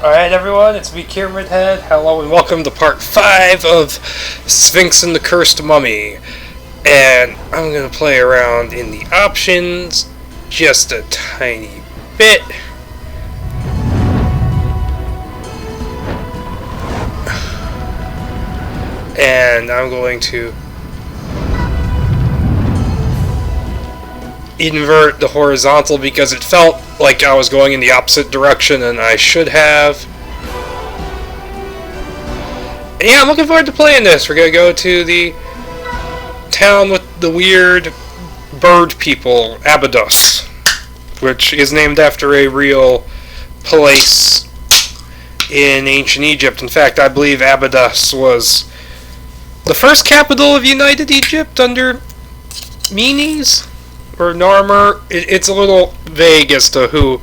Alright everyone, it's me, Pyramid Head. Hello and welcome to part 5 of Sphinx and the Cursed Mummy. And I'm going to play around in the options just a tiny bit. And I'm going to invert the horizontal because it felt like I was going in the opposite direction and I should have. And yeah, I'm looking forward to playing this. We're gonna go to the town with the weird bird people, Abydos, which is named after a real place in ancient Egypt. In fact, I believe Abydos was the first capital of United Egypt under Menes or Narmer. It's a little vague as to who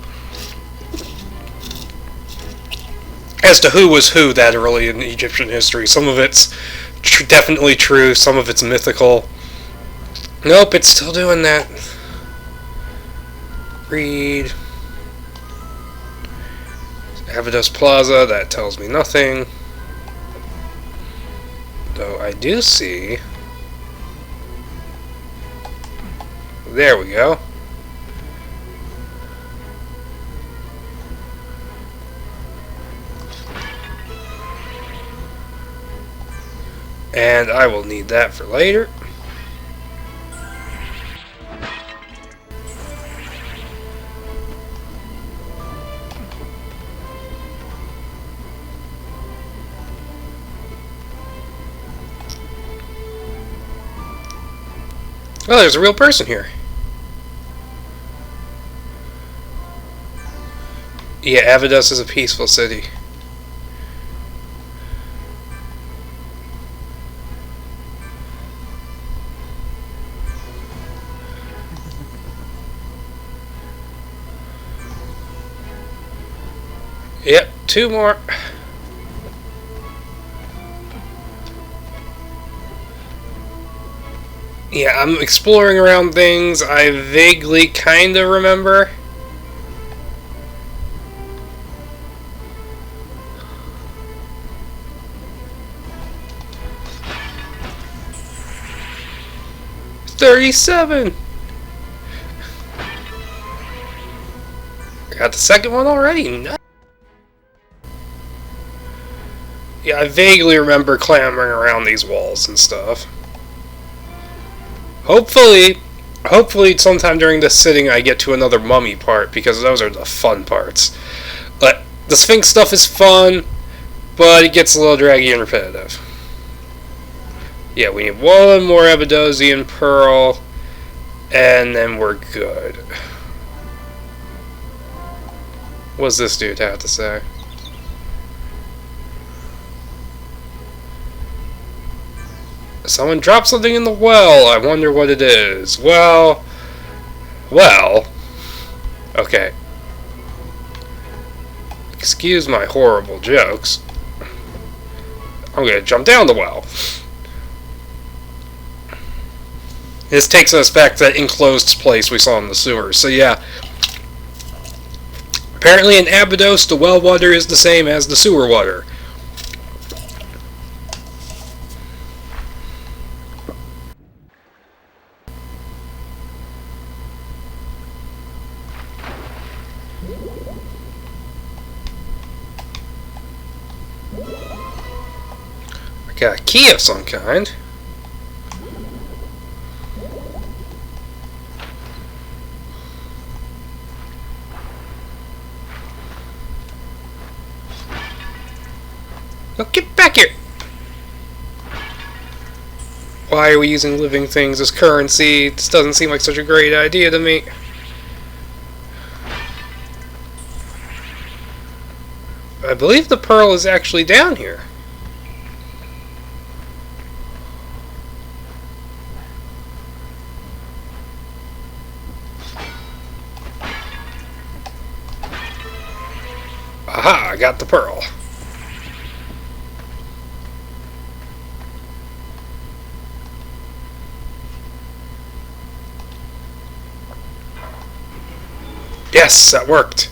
was who that early in Egyptian history. Some of it's definitely true, some of it's mythical. Nope, it's still doing that. Read Abydos Plaza, that tells me nothing. Though I do see. There we go. And I will need that for later. Oh, there's a real person here. Yeah, Abydos is a peaceful city. Yep, 2 more. Yeah, I'm exploring around things I vaguely kind of remember. $37. Got the second one already. Nice. Yeah, I vaguely remember clambering around these walls and stuff. Hopefully sometime during this sitting I get to another mummy part, because those are the fun parts. But the Sphinx stuff is fun, but it gets a little draggy and repetitive. Yeah, we need one more Abydosian pearl, and then we're good. What's this dude have to say? Someone dropped something in the well. I wonder what it is. Well. Okay. Excuse my horrible jokes. I'm gonna jump down the well. This takes us back to that enclosed place we saw in the sewers. So yeah. Apparently in Abydos, the well water is the same as the sewer water. Got a key of some kind. Oh, get back here! Why are we using living things as currency? This doesn't seem like such a great idea to me. I believe the pearl is actually down here. Aha, I got the pearl. Yes, that worked.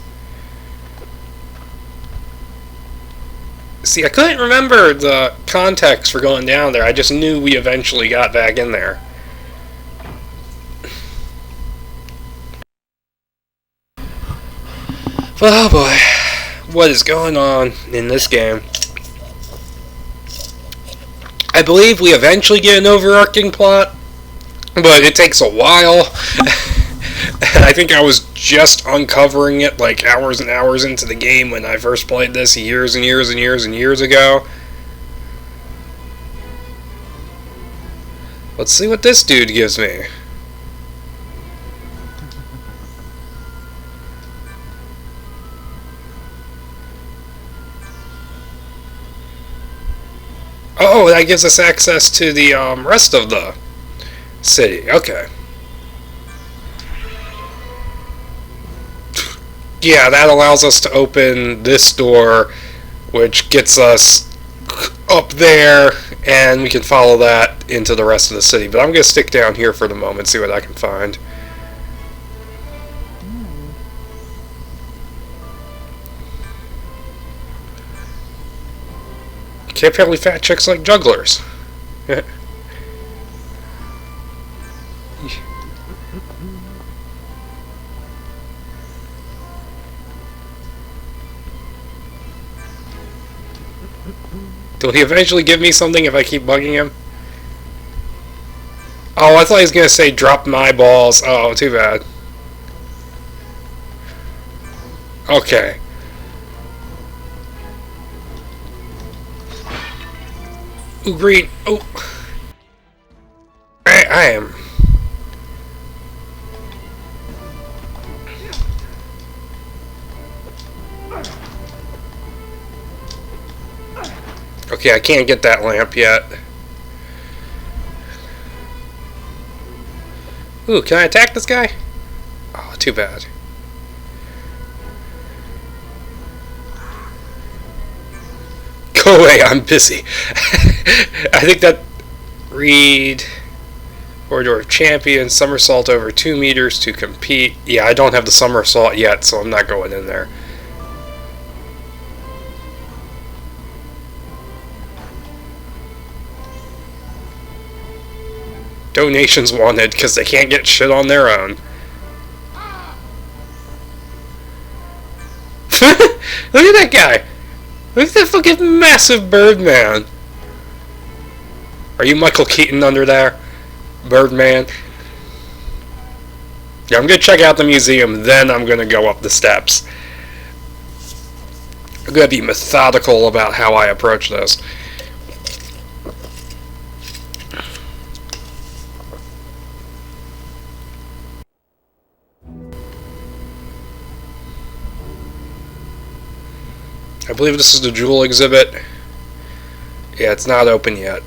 See, I couldn't remember the context for going down there. I just knew we eventually got back in there. Oh boy, what is going on in this game? I believe we eventually get an overarching plot, but it takes a while. I think I was just uncovering it like hours and hours into the game when I first played this years and years and years and years ago. Let's see what this dude gives me. Oh, that gives us access to the rest of the city. Okay. Yeah, that allows us to open this door, which gets us up there, and we can follow that into the rest of the city. But I'm going to stick down here for the moment, see what I can find. Okay, apparently fat chicks like jugglers. Will he eventually give me something if I keep bugging him? Oh, I thought he was going to say drop my balls. Oh, too bad. Okay. Ooh, green. Oh. I am. Okay, I can't get that lamp yet. Ooh, can I attack this guy? Oh, too bad. Go away, I'm busy. I think that... Read... Corridor of Champions, somersault over 2 meters to compete. Yeah, I don't have the somersault yet, so I'm not going in there. Donations wanted, because they can't get shit on their own. Look at that guy! Look at that fucking massive Birdman! Are you Michael Keaton under there? Birdman? Yeah, I'm gonna check out the museum, then I'm gonna go up the steps. I'm gonna be methodical about how I approach this. I believe this is the jewel exhibit. Yeah, it's not open yet.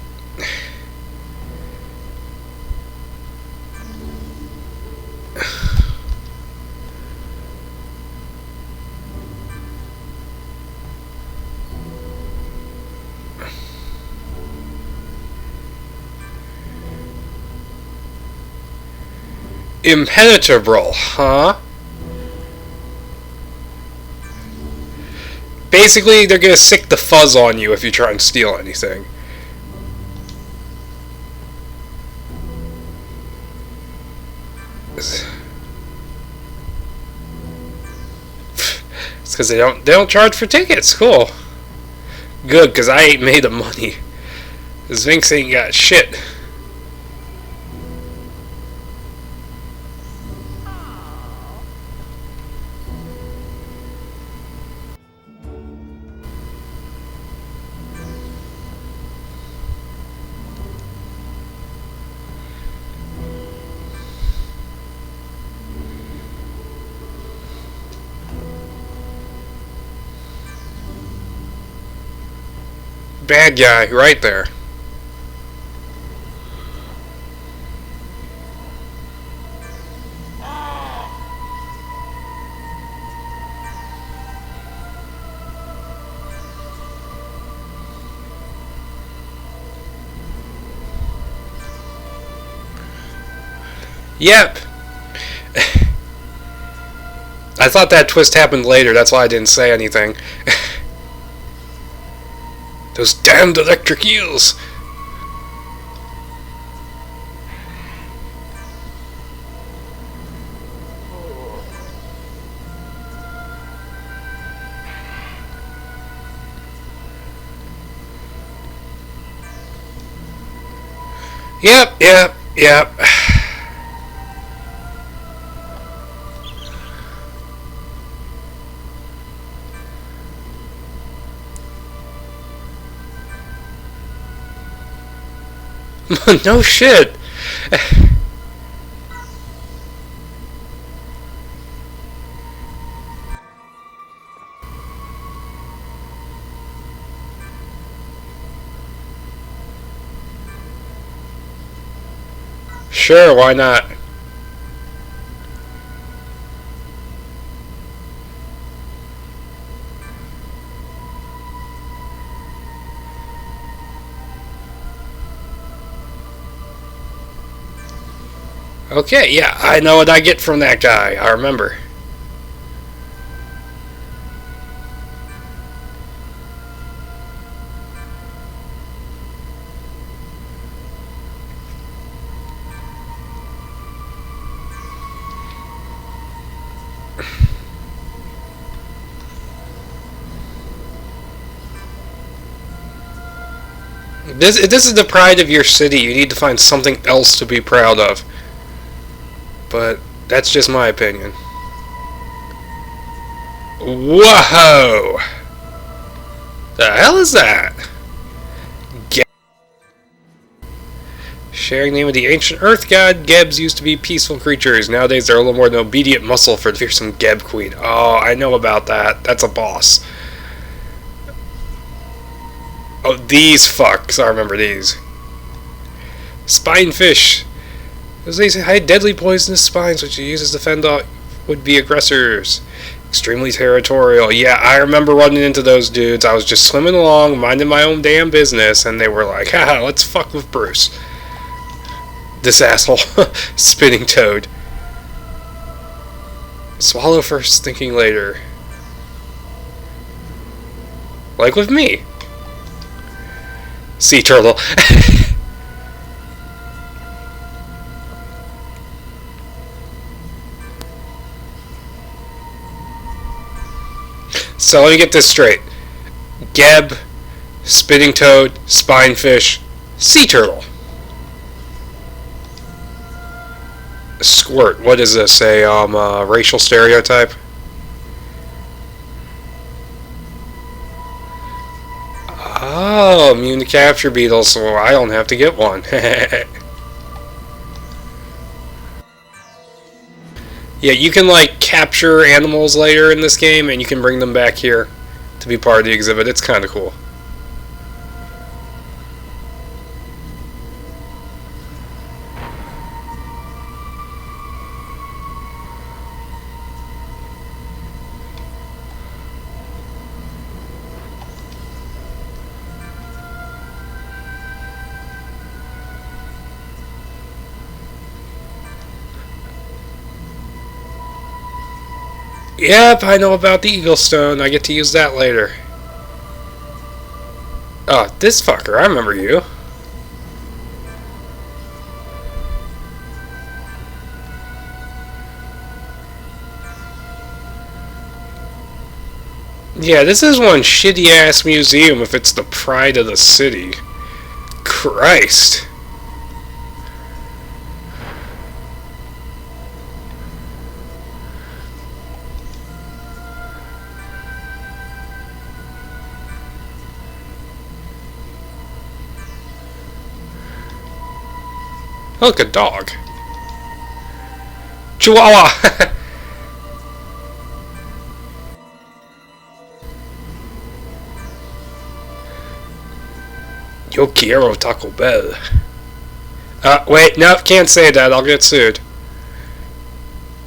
Impenetrable, huh? Basically, they're gonna sick the fuzz on you if you try and steal anything. It's because they don't charge for tickets. Cool. Good, because I ain't made of money. Sphinx ain't got shit. Bad guy, right there. Yep. I thought that twist happened later, that's why I didn't say anything. Those damned electric eels! Yep. No shit. Sure, why not? Okay, yeah, I know what I get from that guy. I remember. This is the pride of your city. You need to find something else to be proud of. But that's just my opinion. Whoa! The hell is that? Sharing the name of the ancient earth god, Gebs used to be peaceful creatures. Nowadays they're a little more than obedient muscle for the fearsome Geb queen. Oh, I know about that. That's a boss. Oh, these fucks. I remember these. Spinefish. These hide deadly poisonous spines which you use to defend would-be aggressors. Extremely territorial. Yeah, I remember running into those dudes. I was just swimming along, minding my own damn business, and they were like, haha, let's fuck with Bruce. This asshole. Spinning toad. Swallow first, thinking later. Like with me. Sea turtle. So let me get this straight. Geb, spinning toad, spinefish, sea turtle. Squirt. What is this? A racial stereotype? Oh, immune to capture beetles, so I don't have to get one. Yeah, you can like capture animals later in this game, and you can bring them back here to be part of the exhibit. It's kind of cool. Yep, I know about the Eagle Stone. I get to use that later. Oh, this fucker. I remember you. Yeah, this is one shitty-ass museum if it's the pride of the city. Christ. Look, a dog. Chihuahua! Yo quiero Taco Bell. Wait, no, can't say that. I'll get sued.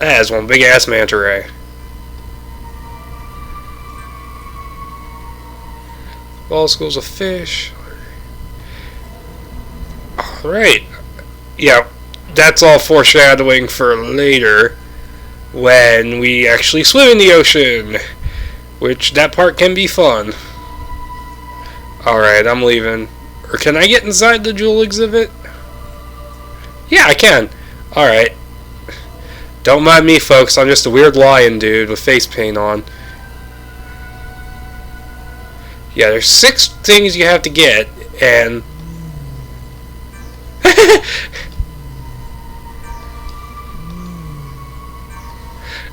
That is one big ass manta ray. All schools of fish. Alright. Yeah, that's all foreshadowing for later when we actually swim in the ocean, which that part can be fun. Alright, I'm leaving. Or can I get inside the jewel exhibit? Yeah, I can. Alright. Don't mind me, folks. I'm just a weird lion dude with face paint on. Yeah, there's 6 things you have to get, and...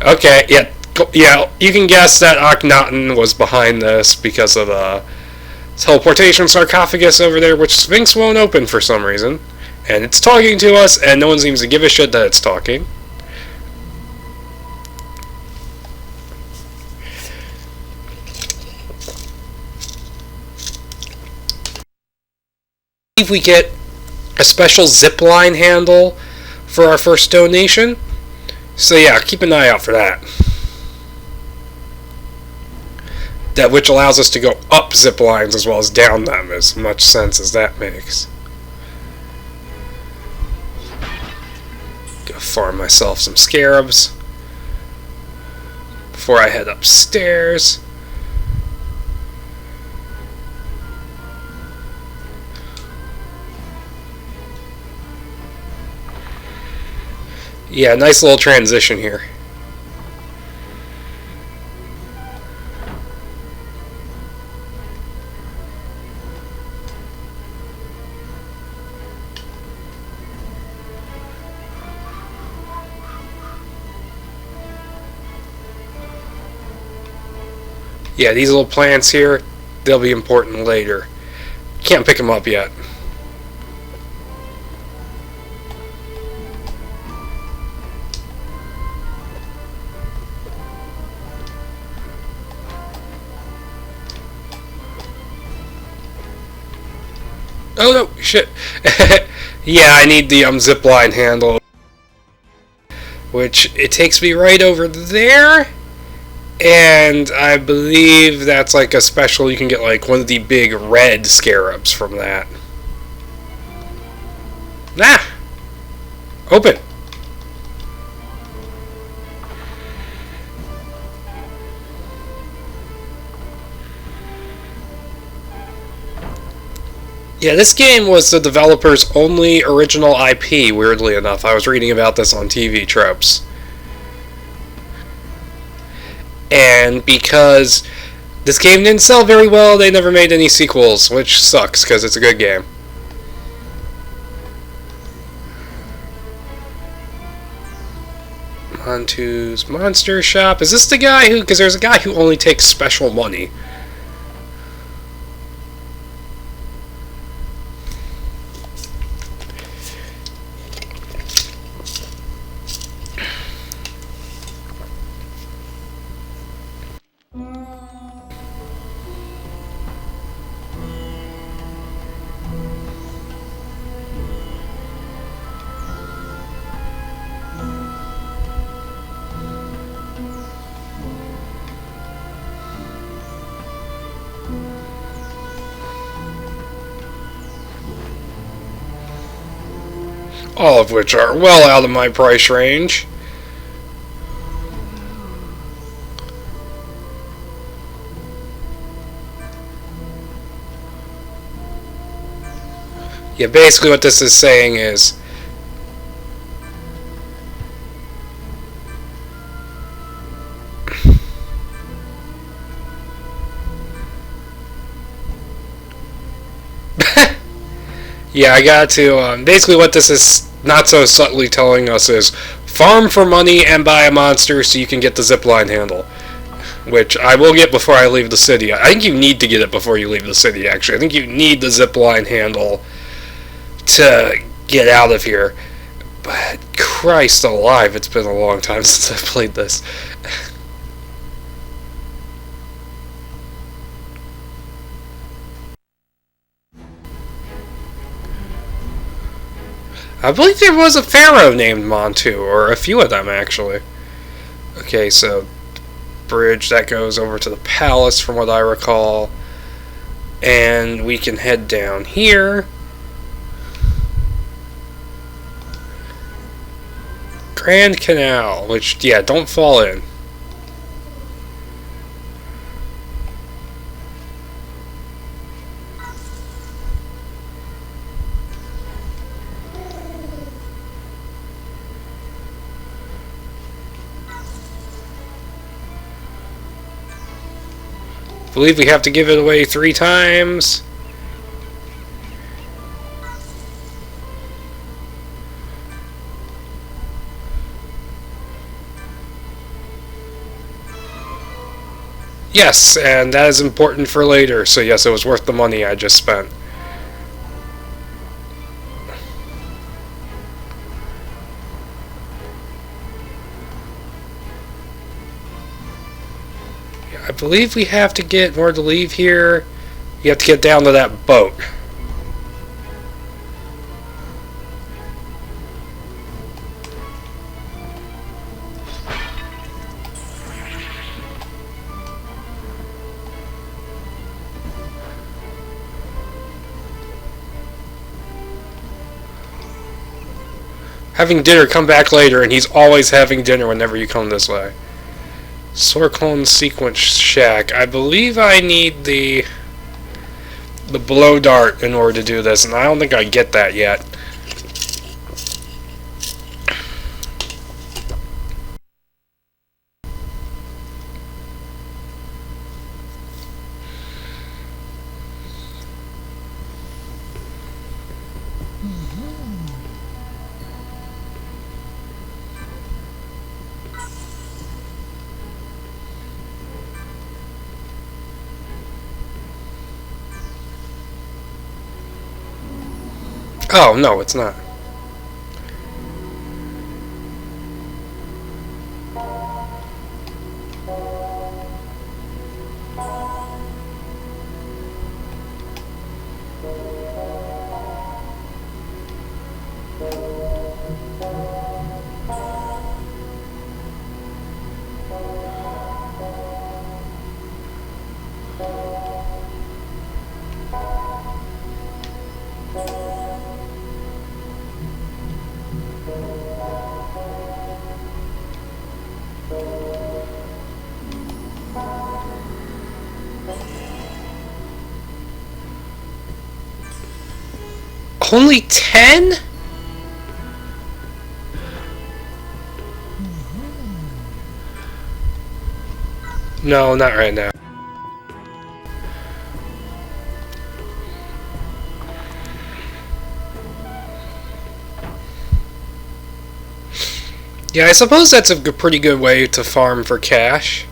Okay, yeah, you can guess that Akhenaten was behind this because of the teleportation sarcophagus over there, which Sphinx won't open for some reason. And it's talking to us, and no one seems to give a shit that it's talking. If we get a special zipline handle for our first donation. So yeah, keep an eye out for that. That which allows us to go up zip lines as well as down them, as much sense as that makes. Go farm myself some scarabs before I head upstairs. Yeah, nice little transition here. Yeah, these little plants here, they'll be important later. Can't pick them up yet. Oh no, shit. Yeah, I need the zipline handle. Which, it takes me right over there. And I believe that's like a special, you can get like one of the big red scarabs from that. Nah! Open! Yeah, this game was the developer's only original IP, weirdly enough. I was reading about this on TV Tropes. And because this game didn't sell very well, they never made any sequels, which sucks, because it's a good game. Montu's Monster Shop. Is this the guy who... Because there's a guy who only takes special money. All of which are well out of my price range. Yeah, basically what this is saying is yeah, I got to basically what this is not so subtly telling us is farm for money and buy a monster so you can get the zipline handle, which I will get before I leave the city. I think you need to get it before you leave the city, actually. I think you need the zipline handle to get out of here. But Christ alive, it's been a long time since I've played this. I believe there was a pharaoh named Montu, or a few of them actually. Okay, so bridge that goes over to the palace from what I recall. And we can head down here. Grand Canal, which, yeah, don't fall in. believe we have to give it away 3 times. Yes, and that is important for later, so yes, it was worth the money I just spent. I believe we have to get, in order to leave here, you have to get down to that boat. Having dinner, come back later, and he's always having dinner whenever you come this way. Sorcon Sequence Shack. I believe I need the blow dart in order to do this, and I don't think I get that yet. Oh, no, it's not. Only 10? No, not right now. Yeah, I suppose that's a pretty good way to farm for cash.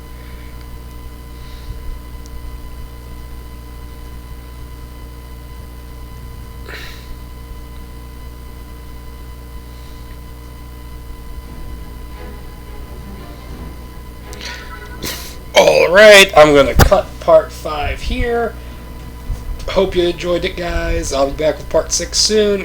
Alright, I'm going to cut part 5 here. Hope you enjoyed it, guys. I'll be back with part 6 soon.